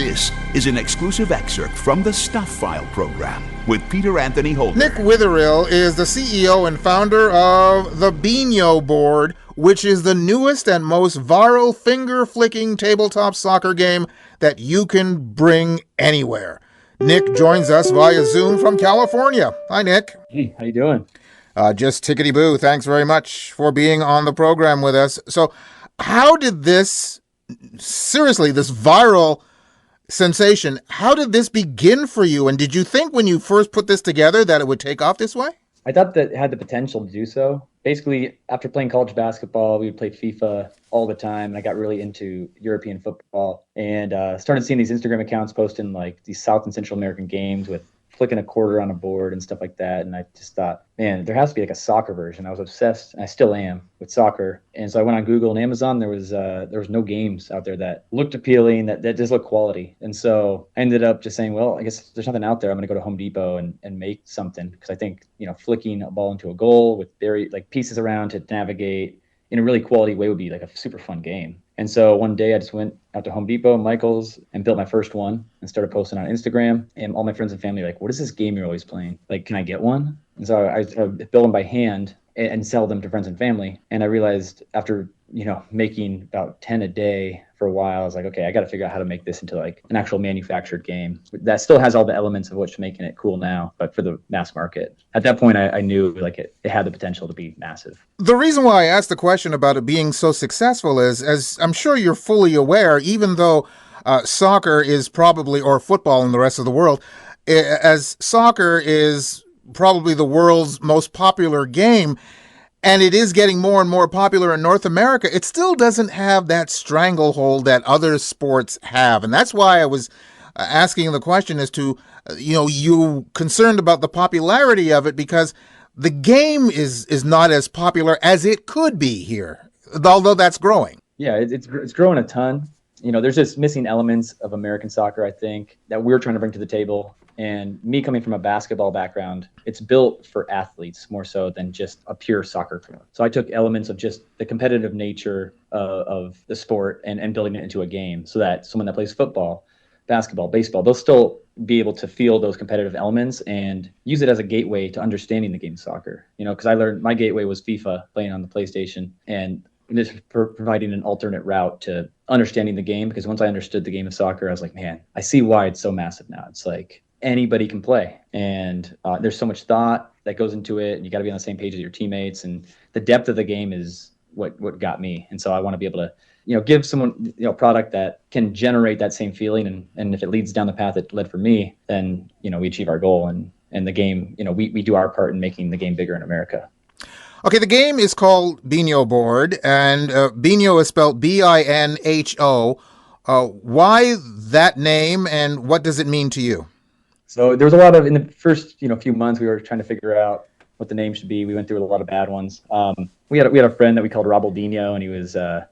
This is an exclusive excerpt from the Stuph File Program with Peter Anthony Holder. Nick Witherill is the CEO and founder of the Biñho Board, which is the newest and most viral finger-flicking tabletop soccer game that you can bring anywhere. Nick joins us via Zoom from California. Hi, Nick. Hey, how you doing? Just tickety-boo. Thanks very much for being on the program with us. So how did this viral sensation, how did this begin for you? And did you think when you first put this together that it would take off this way? I thought that it had the potential to do so. Basically, after playing college basketball, we would play FIFA all the time. And I got really into European football and started seeing these Instagram accounts posting like these South and Central American games with flicking a quarter on a board and stuff like that. And I just thought, man, there has to be like a soccer version. I was obsessed, and I still am, with soccer. And so I went on Google and Amazon. There was no games out there that looked appealing, that just looked quality. And so I ended up just saying, well, I guess there's nothing out there. I'm going to go to Home Depot and make something, because I think, flicking a ball into a goal with very pieces around to navigate in a really quality way would be like a super fun game. And so one day I just went out to Home Depot, Michael's, and built my first one and started posting on Instagram. And all my friends and family were like, what is this game you're always playing? Like, can I get one? And so I built them by hand and sell them to friends and family. And I realized after, making about 10 a day for a while, I was like, okay, I got to figure out how to make this into like an actual manufactured game that still has all the elements of what's making it cool now, but for the mass market. At that point, I knew it had the potential to be massive. The reason why I asked the question about it being so successful is, as I'm sure you're fully aware, even though soccer is probably, or football in the rest of the world, as soccer is probably the world's most popular game, and it is getting more and more popular in North America, it still doesn't have that stranglehold that other sports have. And that's why I was asking the question as to, you concerned about the popularity of it, because the game is not as popular as it could be here, although that's growing. Yeah, it's growing a ton. There's just missing elements of American soccer, I think, that we're trying to bring to the table. And me coming from a basketball background, it's built for athletes more so than just a pure soccer field. So I took elements of just the competitive nature of the sport and building it into a game, so that someone that plays football, basketball, baseball, they'll still be able to feel those competitive elements and use it as a gateway to understanding the game of soccer. Because I learned my gateway was FIFA, playing on the PlayStation, and just providing an alternate route to understanding the game. Because once I understood the game of soccer, I was like, man, I see why it's so massive now. It's like anybody can play, and there's so much thought that goes into it, and you got to be on the same page as your teammates, and the depth of the game is what got me. And so I want to be able to give someone a product that can generate that same feeling, and if it leads down the path it led for me, then we achieve our goal, and the game, we do our part in making the game bigger in America. Okay, the game is called Biñho Board, and Biñho is spelled Binho. Why that name, and what does it mean to you? So there was a lot of, in the first few months, we were trying to figure out what the name should be. We went through a lot of bad ones. We had a friend that we called Robaldinho, and he was a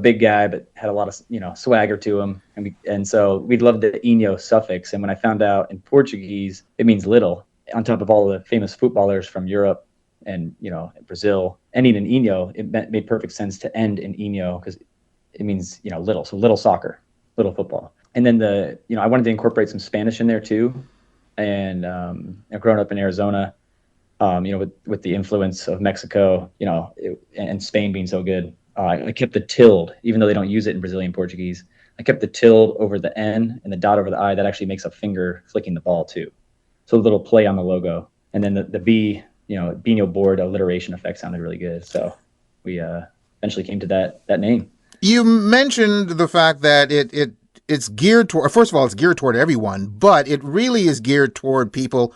big guy but had a lot of swagger to him, and so we loved the Inho suffix. And when I found out in Portuguese it means little, on top of all the famous footballers from Europe and Brazil ending in Inho, it made perfect sense to end in Inho, because it means little, so little soccer, little football. And then I wanted to incorporate some Spanish in there too. And I've grown up in Arizona, with the influence of Mexico, and Spain being so good. I kept the tilde, even though they don't use it in Brazilian Portuguese. I kept the tilde over the N and the dot over the I. That actually makes a finger flicking the ball too. So a little play on the logo. And then the B, Biñho Board alliteration effect sounded really good. So we eventually came to that name. You mentioned the fact that it's geared toward, first of all, it's geared toward everyone, but it really is geared toward people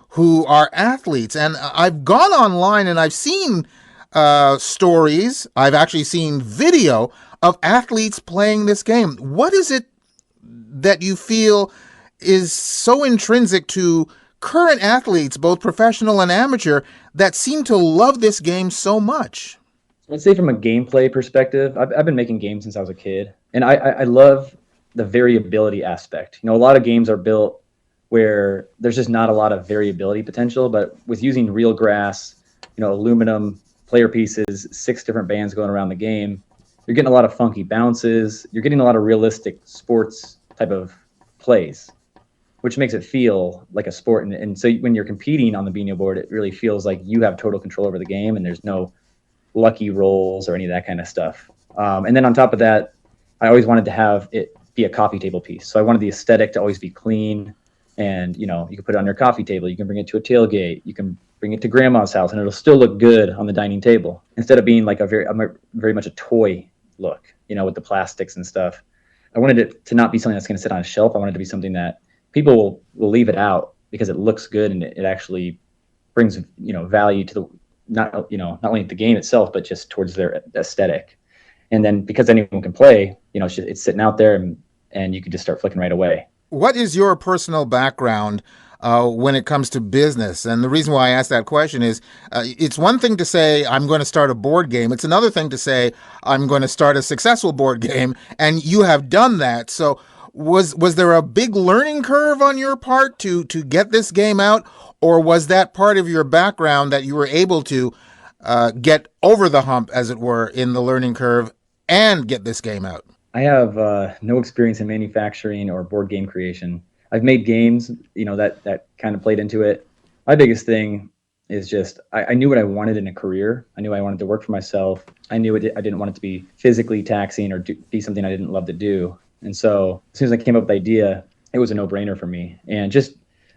who are athletes. And I've gone online and I've seen stories, I've actually seen video of athletes playing this game. What is it that you feel is so intrinsic to current athletes, both professional and amateur, that seem to love this game so much? I'd say from a gameplay perspective, I've been making games since I was a kid, and I love the variability aspect. A lot of games are built where there's just not a lot of variability potential, but with using real grass, aluminum player pieces, 6 different bands going around the game, you're getting a lot of funky bounces. You're getting a lot of realistic sports type of plays, which makes it feel like a sport. And so when you're competing on the Biñho board, it really feels like you have total control over the game, and there's no lucky rolls or any of that kind of stuff. And then on top of that, I always wanted to have it be a coffee table piece. So I wanted the aesthetic to always be clean, and you can put it on your coffee table. You can bring it to a tailgate. You can bring it to grandma's house, and it'll still look good on the dining table instead of being like a very much a toy look, with the plastics and stuff. I wanted it to not be something that's going to sit on a shelf. I wanted it to be something that people will leave it out because it looks good and it actually brings value to the not only the game itself, but just towards their aesthetic. And then because anyone can play, it's sitting out there and you can just start flicking right away. What is your personal background when it comes to business? And the reason why I ask that question is it's one thing to say, I'm going to start a board game. It's another thing to say, I'm going to start a successful board game. And you have done that. So was there a big learning curve on your part to get this game out? Or was that part of your background that you were able to get over the hump, as it were, in the learning curve and get this game out? I have no experience in manufacturing or board game creation. I've made games, that kind of played into it. My biggest thing is just I knew what I wanted in a career. I knew I wanted to work for myself. I knew I didn't want it to be physically taxing or be something I didn't love to do. And so as soon as I came up with the idea, it was a no-brainer for me. And just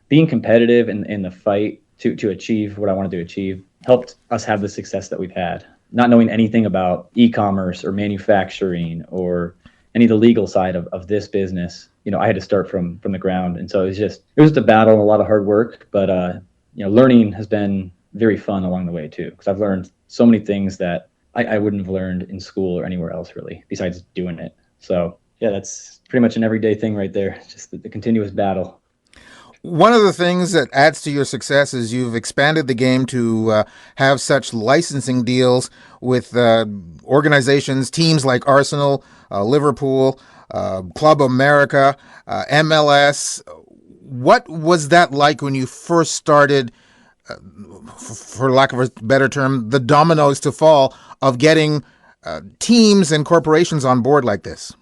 being competitive in the fight to achieve what I wanted to achieve helped us have the success that we've had. Not knowing anything about e-commerce or manufacturing or any of the legal side of this business, I had to start from the ground. And so it was a battle and a lot of hard work, but learning has been very fun along the way too, because I've learned so many things that I wouldn't have learned in school or anywhere else really, besides doing it. So yeah, that's pretty much an everyday thing right there, just the continuous battle. One of the things that adds to your success is you've expanded the game to have such licensing deals with organizations, teams like Arsenal, Liverpool, Club America, MLS. What was that like when you first started, for lack of a better term, the dominoes to fall of getting teams and corporations on board like this?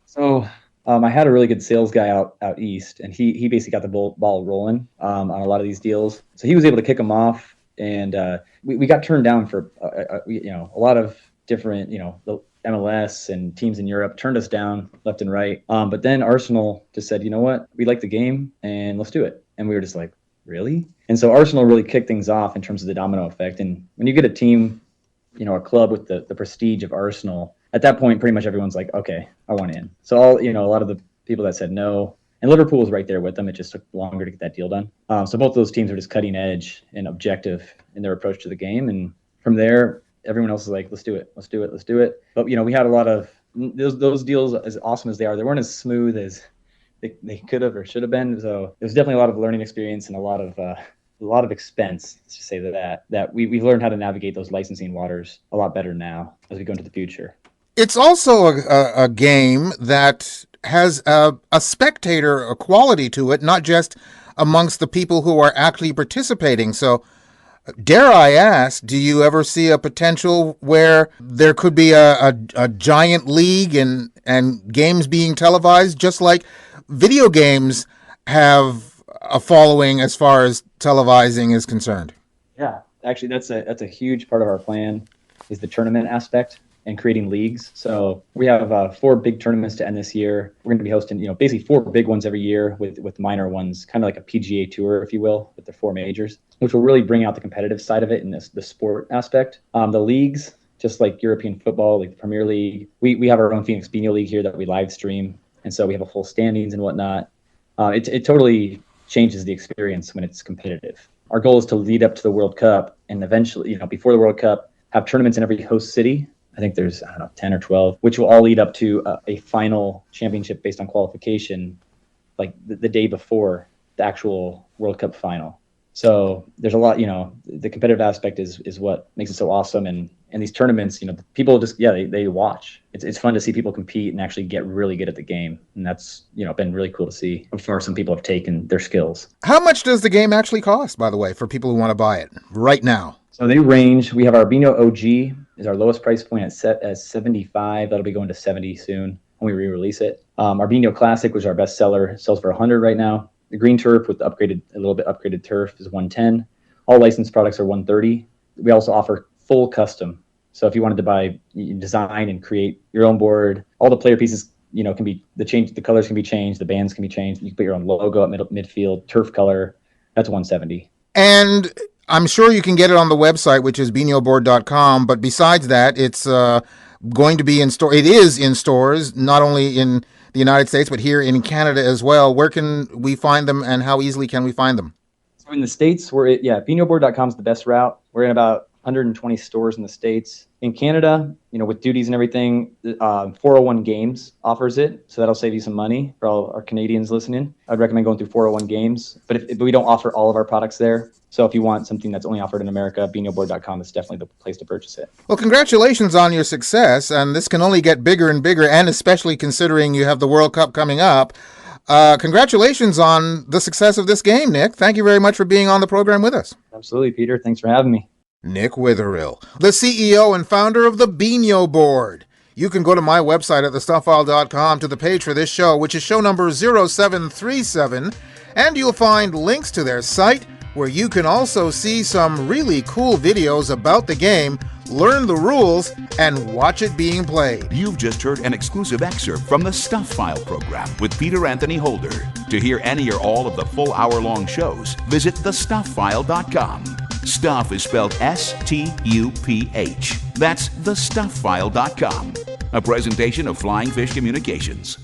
So I had a really good sales guy out east, and he basically got the ball rolling on a lot of these deals. So he was able to kick them off, and we got turned down for a lot of different the MLS and teams in Europe turned us down left and right. But then Arsenal just said, you know what, we like the game and let's do it. And we were just like, really? And so Arsenal really kicked things off in terms of the domino effect. And when you get a team, a club with the prestige of Arsenal, at that point, pretty much everyone's like, okay, I want in. So a lot of the people that said no, and Liverpool was right there with them. It just took longer to get that deal done. So both those teams are just cutting edge and objective in their approach to the game. And from there, everyone else is like, let's do it. But, we had a lot of those deals, as awesome as they are, they weren't as smooth as they could have or should have been. So it was definitely a lot of learning experience and a lot of expense, let's just say that we've learned how to navigate those licensing waters a lot better now as we go into the future. It's also a game that has a spectator quality to it, not just amongst the people who are actually participating. So dare I ask, do you ever see a potential where there could be a giant league and games being televised, just like video games have a following as far as televising is concerned? Yeah, actually, that's a huge part of our plan is the tournament aspect and creating leagues. So we have 4 big tournaments to end this year. We're going to be hosting, basically 4 big ones every year with minor ones, kind of like a PGA tour, if you will, with the 4 majors, which will really bring out the competitive side of it in the sport aspect. The leagues, just like European football, like the Premier League, we have our own Phoenix Biñho League here that we live stream. And so we have a full standings and whatnot. It totally changes the experience when it's competitive. Our goal is to lead up to the World Cup and eventually, before the World Cup, have tournaments in every host city. I think there's, 10 or 12, which will all lead up to a final championship based on qualification, like the day before the actual World Cup final. So there's a lot, the competitive aspect is what makes it so awesome. And these tournaments, people just, they watch. It's fun to see people compete and actually get really good at the game. And that's, been really cool to see how far some people have taken their skills. How much does the game actually cost, by the way, for people who want to buy it right now? So they range. We have our Biñho OG is our lowest price point at 75. That'll be going to 70 soon. when we re-release it. Our Biñho Classic, which is our best seller, sells for $100 right now. The green turf with a little bit upgraded turf is $110. All licensed products are $130. We also offer full custom. So if you wanted to buy, design and create your own board, all the player pieces, can be the colors can be changed, the bands can be changed. You can put your own logo at midfield, turf color. That's $170. And I'm sure you can get it on the website, which is biñhoboard.com. But besides that, it's going to be in store. It is in stores, not only in the United States, but here in Canada as well. Where can we find them, and how easily can we find them? So in the States, biñhoboard.com is the best route. We're in about 120 stores in the States. In Canada, with duties and everything, 401 Games offers it. So that'll save you some money for all our Canadians listening. I'd recommend going through 401 Games. But we don't offer all of our products there. So if you want something that's only offered in America, biñhoboard.com is definitely the place to purchase it. Well, congratulations on your success. And this can only get bigger and bigger, and especially considering you have the World Cup coming up. Congratulations on the success of this game, Nick. Thank you very much for being on the program with us. Absolutely, Peter. Thanks for having me. Nick Witherill, the CEO and founder of the Biñho Board. You can go to my website at thestufffile.com to the page for this show, which is show number 0737, and you'll find links to their site where you can also see some really cool videos about the game, learn the rules, and watch it being played. You've just heard an exclusive excerpt from the Stuph File Program with Peter Anthony Holder. To hear any or all of the full hour-long shows, visit thestufffile.com. Stuph is spelled S-T-U-P-H. That's thestufffile.com. A presentation of Flying Fish Communications.